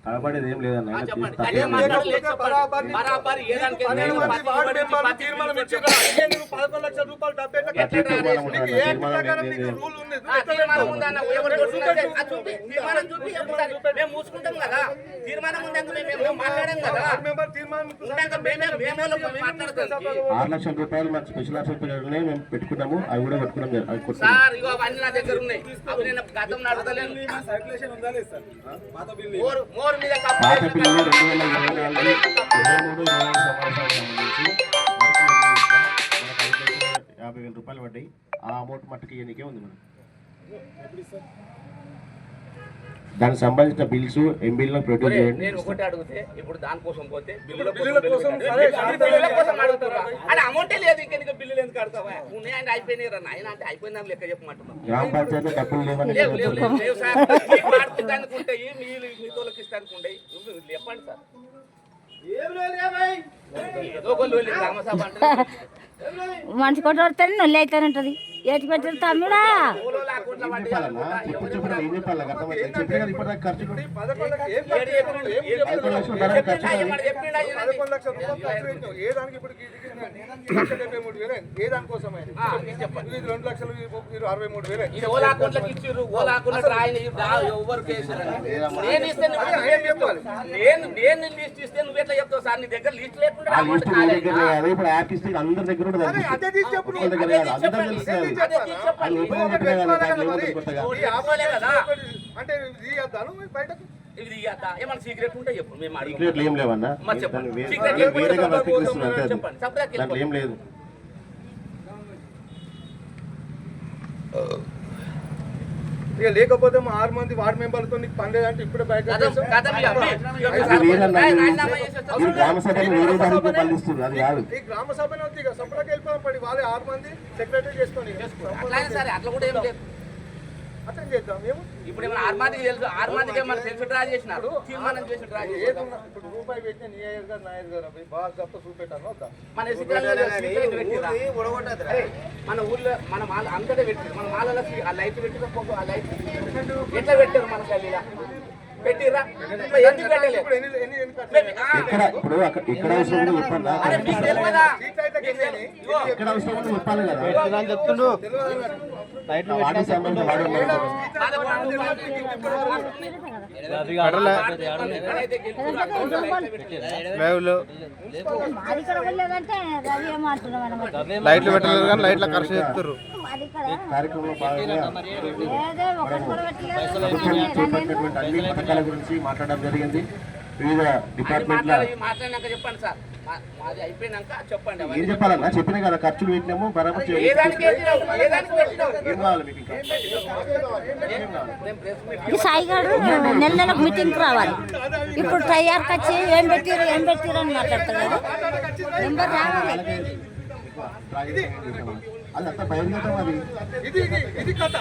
కనబడేది ఏం లేదన్న మూసుకుంటాం కదా తీర్మానం మాట్లాడాం కదా 6 లక్షల రూపాయలు మాకు స్పెషల్ ఆఫర్ పీరియడ్లోనే మేము పెట్టుకున్నాము. అవి కూడా పెట్టుకున్నాం సార్. ఇగో అవన్నీ నా దగ్గర ఉన్నాయి. అవి నేను గతం నడతలేను. పాత బిల్లు 2024-23 రూపాయలు పడ్డాయి. ఆ అమౌంట్ మట్టుకు ఇయనికే ఉంది మనం. దానికి సంబంధించిన బిల్స్ ఎంబీలో ప్రొడ్యూస్ చేయండి. నేను ఒకటి అడిగితే ఇప్పుడు దానికోసం పోతే బిల్లుల కోసం అంటే అమౌంటే లేదు. ఇంకా బిల్లులు ఎందుకు కడతావా? ఉన్నాయంటే అయిపోయినాయి రా నాయన అంటే అయిపోయిందని లెక్క చెప్పమంటున్నాను. గ్రామ పంచాయతీ డబ్బులు లేవు సార్. మార్చుతానికి ఉంటాయి, మీతోళ్ళకి ఇస్తానికి ఉంటాయి. చెప్పండి సార్. ఏదో గ్రామసభ అంటే మనిషి కొట్టబడితే నొల్లి అవుతానంటది. ఏటికి పెట్టారు తమ్ముడా? నేను లిస్ట్ ఇస్తే నువ్వు ఎట్లా చెప్తావు సార్? నీ దగ్గర లిస్ట్ లేకుండా అందరి దగ్గర ఏమన్నా సీక్రెట్ ఉంటే చెప్పు. సీక్రెట్లు ఏం లేవన్నా, ఏం లేదు. ఇక లేకపోతే మా 6 మంది వార్డు మెంబర్లతో నీకు పని లేదంటే ఇప్పుడే బయట గ్రామ సభలు ఈ గ్రామ సభనే ఉంది. ఇక సభలోకి వెళ్ళిపోదాం పడి. వాళ్ళే 6 మంది సెక్రటరీ చేసుకొని అట్లా కూడా ఏం లేదు. అట్లా చేద్దాం. మేము ఇప్పుడు ఏమైనా 6 మందికి తెలుసు. 6 మందికి ఏమైనా సెల్ఫ్ డ్రా చేసినారు, తీర్మానం చేసి డ్రా చేసి ఇప్పుడు రూపాయి పెట్టిన నీయర్ గారు నాయర్ గారు బాగా గొప్ప చూపెట్టాను. వద్దా మన మన ఊర్లో మన మాల అంతటా పెట్టారు. మన మాలలో ఆ లైట్ పెట్టిన ఆ లైట్ ఎట్లా పెట్టారు? మన గల్లీలా పెట్టిరా? ఎందుకు పెట్టలేదు? ఇక్కడ అవసరం చెప్పండి. ఇక్కడ అవసరం చెప్పాలి కదా. చెప్తుండ్రు లైట్లు పెట్టలేదు కానీ లైట్ల ఖర్చు చెప్తారు. కార్యక్రమంలో భాగంగా చేపట్టినటువంటి అన్ని పథకాల గురించి మాట్లాడడం జరిగింది. వివిధ డిపార్ట్మెంట్ల మాట్లాడినాక చెప్పండి సార్. మాది అయిపోయినాక చెప్పండి. ఏం చెప్పాలన్నా? చెప్పినా కదా ఖర్చులు పెట్టినాము, బరాబర్ ఈ సాయిగాడు నెల నెలకు మీటింగ్కి రావాలి. ఇప్పుడు తయారుకి వచ్చి ఏం పెట్టారు అని మాట్లాడతారు. నెంబర్ రావాలి. అదంతా బయలుదేరడం. ఇది కథ.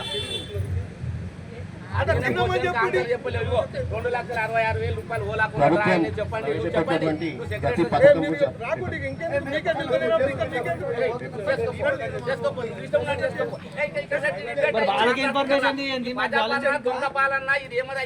2,66,000 రూపాయలు చెప్పండి. దొంగ పాలన్నా ఇది ఏమన్నా